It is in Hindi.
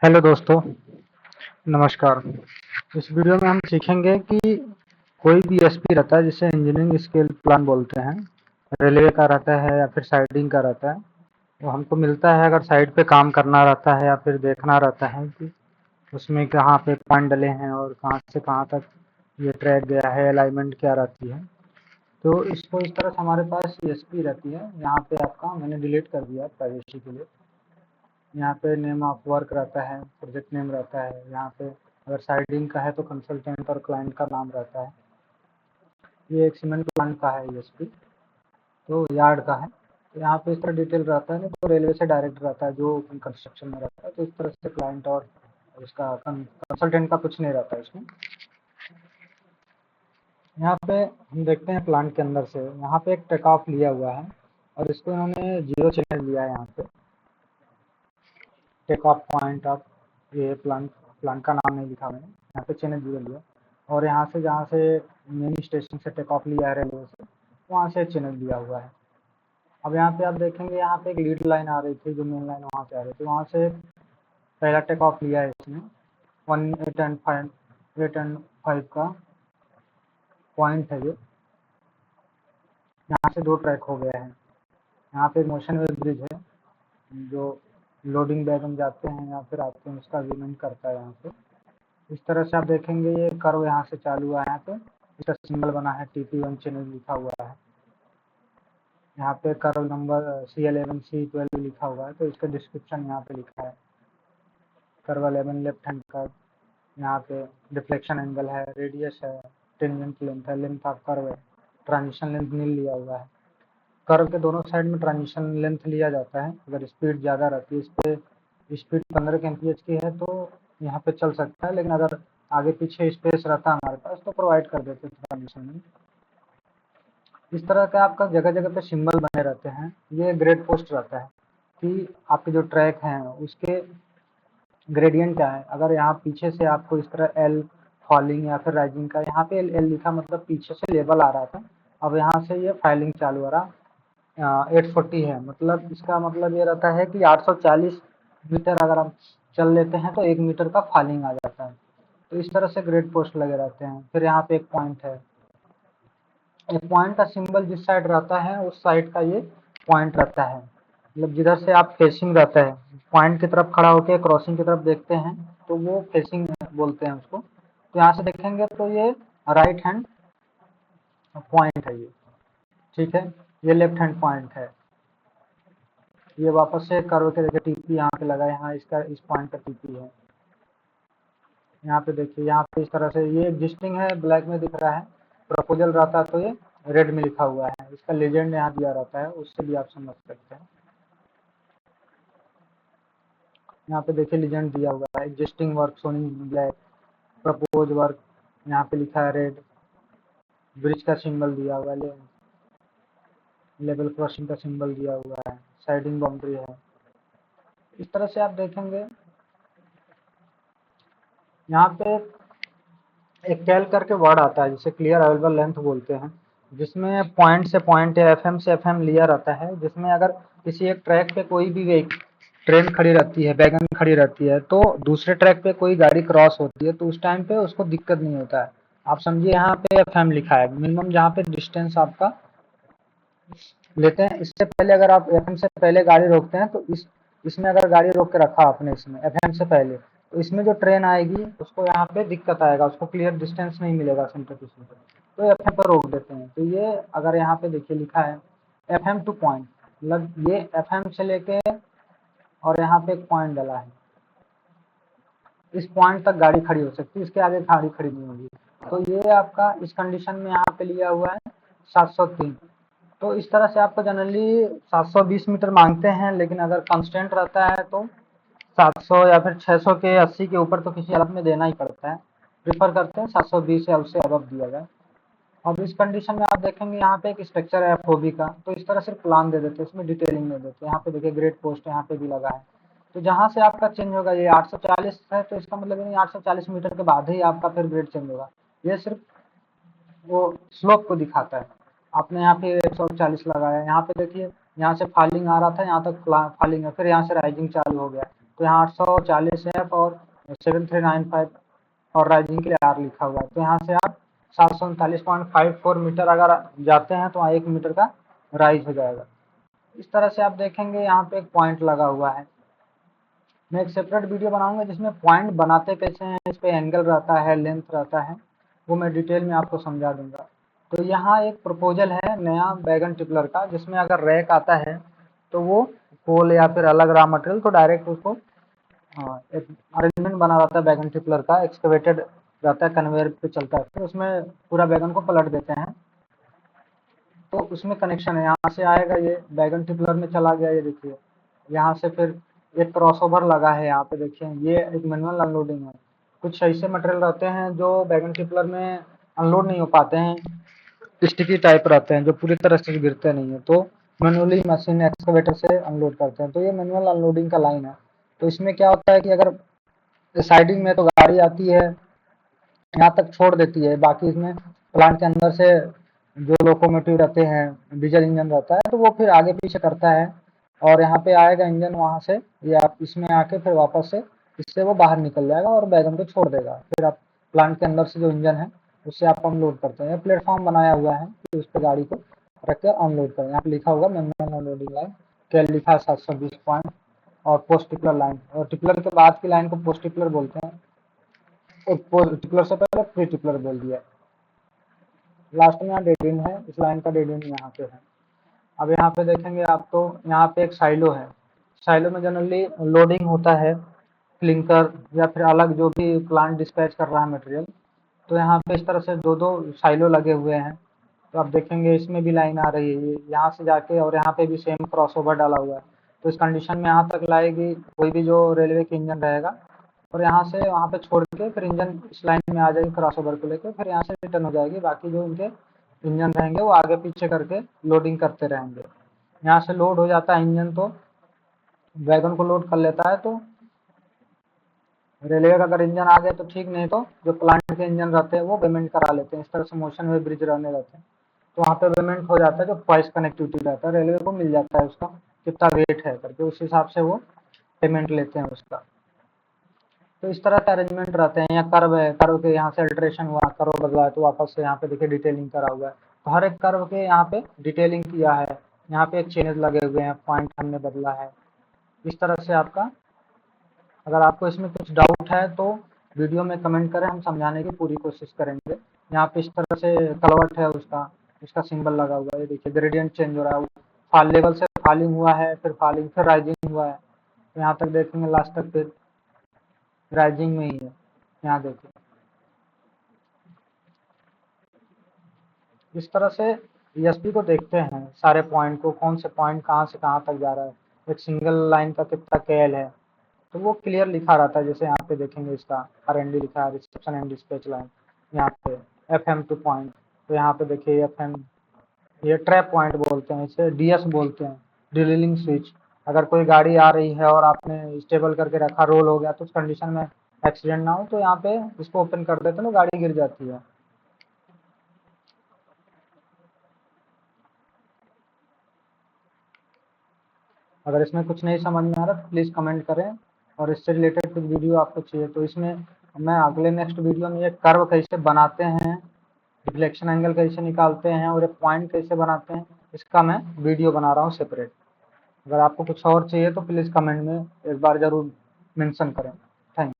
हेलो दोस्तों, नमस्कार। इस वीडियो में हम सीखेंगे कि कोई भी एसपी रहता है जिसे इंजीनियरिंग स्केल प्लान बोलते हैं, रेलवे का रहता है या फिर साइडिंग का रहता है। वो हमको मिलता है अगर साइड पे काम करना रहता है या फिर देखना रहता है कि उसमें कहाँ पे पॉइंट डले हैं और कहाँ से कहाँ तक ये ट्रैक गया है, अलाइनमेंट क्या रहती है। तो इसको इस तरह से हमारे पास एसपी रहती है। यहाँ पे आपका मैंने डिलीट कर दिया प्राइवेसी के लिए। यहाँ पे नेम ऑफ वर्क रहता है, प्रोजेक्ट नेम रहता है। यहाँ पे अगर साइडिंग का है तो कंसल्टेंट और क्लाइंट का नाम रहता है। ये एक सीमेंट प्लांट का है ईएसपी, तो यार्ड का है। तो यहाँ पे इस तरह डिटेल रहता है, नहीं तो रेलवे से डायरेक्ट रहता है जो कंस्ट्रक्शन में रहता है। तो इस तरह से क्लाइंट और उसका कंसल्टेंट का कुछ नहीं रहता है इसमें। यहाँ पे हम देखते हैं प्लांट के अंदर से, यहाँ पे एक टेक ऑफ लिया हुआ है और इसको इन्होंने 0 चैनल लिया है। यहाँ पे टेक ऑफ पॉइंट ऑफ, ये प्लांट का नाम नहीं लिखा मैंने, यहाँ पे चैनल 0 लिया। और यहाँ से जहाँ से मेन स्टेशन से टेक ऑफ लिया है रेलवे से, वहाँ से चैनल दिया हुआ है। अब यहाँ पे आप देखेंगे, यहाँ पे एक लीड लाइन आ रही थी जो मेन लाइन वहाँ से आ रही थी, वहाँ से पहला टेक ऑफ लिया है इसने 8 and 5 का पॉइंट है ये। यहाँ से 2 ट्रैक हो गया है। यहाँ पे मोशन वे ब्रिज है जो लोडिंग वैगन जाते हैं या फिर आते हैं उसका अग्रीमेंट करता है। यहाँ पे इस तरह से आप देखेंगे ये कर्व यहाँ से चालू हुआ है। यहाँ पे इसका सिंबल बना है, TP1 चैनल लिखा हुआ है। यहाँ पे कर्व नंबर C11 C12 लिखा हुआ है, तो इसका डिस्क्रिप्शन यहाँ पे लिखा है। कर्व 11 लेफ्ट हैंड कर्व, यहाँ पे डिफ्लेक्शन एंगल है, रेडियस है, टेंजेंट लेंथ है, लेंथ ऑफ कर्व है, ट्रांजिशन लेंथ नील लिया हुआ है। कर्व के दोनों साइड में ट्रांजिशन लेंथ लिया जाता है। अगर स्पीड ज़्यादा रहती है, इस पे स्पीड 15 kmph की है तो यहाँ पे चल सकता है, लेकिन अगर आगे पीछे स्पेस रहता है हमारे पास तो प्रोवाइड कर देते हैं ट्रांजिशन लेंथ। इस तरह का आपका जगह जगह पे सिंबल बने रहते हैं। ये ग्रेड पोस्ट रहता है कि आपके जो ट्रैक हैं उसके ग्रेडियंट क्या है। अगर यहाँ पीछे से आपको इस तरह एल फॉलिंग या फिर राइजिंग का, यहाँ पे एल लिखा मतलब पीछे से लेवल आ रहा था, अब यहाँ से ये फाइलिंग चालू हो रहा 840 है, मतलब इसका मतलब ये रहता है कि 840 मीटर अगर हम चल लेते हैं तो 1 मीटर का फॉलिंग आ जाता है। तो इस तरह से ग्रेड पोस्ट लगे रहते हैं। फिर यहाँ पे एक पॉइंट है, एक पॉइंट का सिंबल जिस साइड रहता है उस साइड का ये पॉइंट रहता है। मतलब जिधर से आप फेसिंग रहता है, पॉइंट की तरफ खड़ा होकर क्रॉसिंग की तरफ देखते हैं तो वो फेसिंग बोलते हैं उसको। तो यहाँ से देखेंगे तो ये राइट हैंड पॉइंट है ये, ठीक है। ये लेफ्ट हैंड पॉइंट है। ये वापस से कर्व के देखिए टीपी यहाँ पे लगा है, यहाँ इसका इस पॉइंट का टीपी है। यहाँ पे देखिए, यहाँ पे इस तरह से ये एग्जिस्टिंग है, ब्लैक में दिख रहा है। प्रपोजल रहता है तो ये रेड में लिखा हुआ है। इसका लेजेंड यहाँ दिया रहता है, उससे भी आप समझ सकते हैं। यहाँ पे देखिए लेजेंड दिया हुआ है, existing work shown in black, propose work यहाँ पे लिखा है रेड, ब्रिज का सिंबल दिया हुआ है, लेवल क्रॉसिंग का सिंबल दिया हुआ है, साइडिंग बाउंड्री है। इस तरह से आप देखेंगे यहाँ पे एक कैल करके वर्ड आता है जिसे क्लियर अवेलेबल लेंथ बोलते हैं, जिसमें पॉइंट से पॉइंट या एफएम से एफएम लिया रहता है। जिसमें अगर किसी एक ट्रैक पे कोई भी ट्रेन खड़ी रहती है, वैगन खड़ी रहती है, तो दूसरे ट्रैक पे कोई गाड़ी क्रॉस होती है तो उस टाइम पे उसको दिक्कत नहीं होता है। आप समझिए यहाँ पे एफएम लिखा है, मिनिमम जहाँ पे डिस्टेंस आपका लेते हैं। इससे पहले अगर आप एफएम से पहले गाड़ी रोकते हैं तो इसमें अगर गाड़ी रोक के रखा आपने इसमें एफएम से पहले, तो इसमें जो ट्रेन आएगी उसको यहाँ पे दिक्कत आएगा, उसको क्लियर डिस्टेंस नहीं मिलेगा सेंटर टू सेंटर, तो एफएम पर रोक देते हैं। तो ये अगर यहाँ पे देखिए लिखा है एफएम टू पॉइंट, मतलब ये एफएम से लेके और यहाँ पे एक पॉइंट डला है, इस पॉइंट तक गाड़ी खड़ी हो सकती है, इसके आगे गाड़ी खड़ी नहीं होगी। तो ये आपका इस कंडीशन में यहाँ पे लिया हुआ है 703। तो इस तरह से आपको जनरली 720 मीटर मांगते हैं, लेकिन अगर कांस्टेंट रहता है तो 700 या फिर 600 के 80 के ऊपर तो किसी हालत में देना ही पड़ता है। प्रीफर करते हैं 720 या उससे अबव दिया जाए। अब इस कंडीशन में आप देखेंगे यहाँ पे एक स्ट्रक्चर है एफओबी का, तो इस तरह से प्लान दे देते हैं, इसमें डिटेलिंग दे देते हैं। यहाँ पे देखिए ग्रेड पोस्ट यहाँ पे भी लगा है। तो जहाँ से आपका चेंज होगा, ये 840 है तो इसका मतलब नहीं 840 मीटर के बाद ही आपका फिर ग्रेड चेंज होगा। ये सिर्फ वो स्लोप को दिखाता है। आपने यहाँ पे 140 लगाया, यहाँ पे देखिए यहाँ से फॉलिंग आ रहा था, यहाँ तक फॉलिंग है, फिर यहाँ से राइजिंग चालू हो गया, तो यहाँ 840 है और 7395 और राइजिंग के लिए R लिखा हुआ है। तो यहाँ से आप 739.54 मीटर अगर जाते हैं तो 1 मीटर का राइज हो जाएगा। इस तरह से आप देखेंगे यहाँ पे एक पॉइंट लगा हुआ है। मैं एक सेपरेट वीडियो बनाऊंगा जिसमें पॉइंट बनाते कैसे हैं, इस पे एंगल रहता है, लेंथ रहता है, वो मैं डिटेल में आपको समझा दूंगा। तो यहाँ एक प्रपोजल है नया बैगन टिपलर का, जिसमें अगर रैक आता है तो वो कोल या फिर अलग रॉ मटेरियल तो डायरेक्ट उसको एक अरेंजमेंट बना रहता है बैगन टिपलर का, एक्सकवेटेड रहता है, कन्वेयर पे चलता है, फिर उसमें पूरा बैगन को पलट देते हैं। तो उसमें कनेक्शन है, यहाँ से आएगा, ये बैगन टिपलर में चला गया, ये देखिए यहाँ से फिर एक क्रॉसओवर लगा है, यहाँ पे देखिए ये एक मैनुअल अनलोडिंग है। कुछ ऐसे मटेरियल रहते हैं जो बैगन टिपलर में अनलोड नहीं हो पाते हैं, स्टिकी टाइप रहते हैं जो पूरी तरह से गिरते नहीं है, तो मैनुअली मशीन एक्सकवेटर से अनलोड करते हैं। तो ये मैनुअल अनलोडिंग का लाइन है। तो इसमें क्या होता है कि अगर साइडिंग में तो गाड़ी आती है, यहाँ तक छोड़ देती है, बाकी इसमें प्लांट के अंदर से जो लोकोमोटिव रहते हैं, डीजल इंजन रहता है, तो वो फिर आगे पीछे करता है और यहाँ पे आएगा इंजन, वहां से या इसमें आके फिर वापस से इससे वो बाहर निकल जाएगा और बैगन को छोड़ देगा। फिर आप प्लांट के अंदर से जो इंजन है उससे आप अनलोड करते हैं। प्लेटफॉर्म बनाया हुआ है कि उस पर गाड़ी को रख कर अनलोड करें। यहाँ पे लिखा होगा मैनुअल अनलोडिंग लाइन, कैल लिखा है 720 पॉइंट और पोस्ट टिपलर लाइन, और टिपलर के बाद की लाइन को पोस्ट टिपलर बोलते हैं, और टिपलर से पहले प्री टिपलर बोल दिया। लास्ट में यहाँ डेड एंड है, इस लाइन का डेड एंड यहाँ पे है। अब यहाँ पे देखेंगे आप, तो यहाँ पे एक साइलो है। साइलो में जनरली लोडिंग होता है क्लिंकर या फिर अलग जो भी प्लांट डिस्पैच कर रहा है मटेरियल। तो यहाँ पे इस तरह से दो दो साइलो लगे हुए हैं। तो आप देखेंगे इसमें भी लाइन आ रही है, ये यहाँ से जाके, और यहाँ पे भी सेम क्रॉसओवर डाला हुआ है। तो इस कंडीशन में यहाँ तक लाएगी कोई भी जो रेलवे की इंजन रहेगा, और यहाँ से वहाँ पे छोड़ के फिर इंजन इस लाइन में आ जाएगी क्रॉसओवर को लेकर, फिर यहाँ से रिटर्न हो जाएगी। बाकी जो इनके इंजन रहेंगे वो आगे पीछे करके लोडिंग करते रहेंगे। यहाँ से लोड हो जाता है इंजन तो वैगन को लोड कर लेता है। तो रेलवे का अगर इंजन आ गया तो ठीक, नहीं तो जो प्लांट के इंजन रहते हैं वो पेमेंट करा लेते हैं। इस तरह से मोशन वे ब्रिज रहने रहते हैं, तो वहाँ पे पेमेंट हो जाता है। जो प्राइस कनेक्टिविटी रहता है रेलवे को मिल जाता है उसका कितना रेट है करके, उस हिसाब से वो पेमेंट लेते हैं उसका। तो इस तरह के अरेंजमेंट रहते हैं। यहाँ कर्व है, कर्व के यहाँ से अल्ट्रेशन हुआ, कर्व बदला है तो वापस से यहाँ पे देखिए डिटेलिंग करा हुआ है। तो हर एक कर्व के यहाँ पे डिटेलिंग किया है। यहाँ पे एक चेंज लगे हुए हैं, पॉइंट हमने बदला है। इस तरह से आपका, अगर आपको इसमें कुछ डाउट है तो वीडियो में कमेंट करें, हम समझाने की पूरी कोशिश करेंगे। यहाँ पे इस तरह से कलवट है उसका, इसका सिंबल लगा हुआ है, ये देखिए ग्रेडियंट चेंज हो रहा है, फाल लेवल से फॉलिंग हुआ है, फिर फॉलिंग, फिर राइजिंग हुआ है। तो यहाँ तक देखेंगे लास्ट तक फिर राइजिंग में ही है। यहाँ देखिए इस तरह से ईएसपी को देखते हैं, सारे पॉइंट को, कौन से पॉइंट कहाँ से कहाँ तक जा रहा है, एक सिंगल लाइन का कितना केएल है, तो वो क्लियर लिखा रहता है। जैसे यहाँ पे देखेंगे इसका आरएनडी लिखा है, रिसेप्शन एंड डिस्पैच लाइन, यहाँ पे FM2 पॉइंट। तो यहाँ पे देखिए FM, ये ट्रैप पॉइंट बोलते हैं, इसे डीएस बोलते हैं, ड्रिलिंग स्विच। अगर कोई गाड़ी आ रही है और आपने स्टेबल करके रखा, रोल हो गया, तो उस कंडीशन में एक्सीडेंट ना हो, तो यहाँ पे इसको ओपन कर देते हैं तो गाड़ी गिर जाती है। अगर इसमें कुछ नहीं समझ में आ रहा तो प्लीज़ कमेंट करें, और इससे रिलेटेड कुछ वीडियो आपको चाहिए तो इसमें मैं अगले नेक्स्ट वीडियो में ये कर्व कैसे बनाते हैं, डिफ्लेक्शन एंगल कैसे निकालते हैं और ये पॉइंट कैसे बनाते हैं, इसका मैं वीडियो बना रहा हूँ सेपरेट। अगर आपको कुछ और चाहिए तो प्लीज़ कमेंट में एक बार ज़रूर मेंशन करें।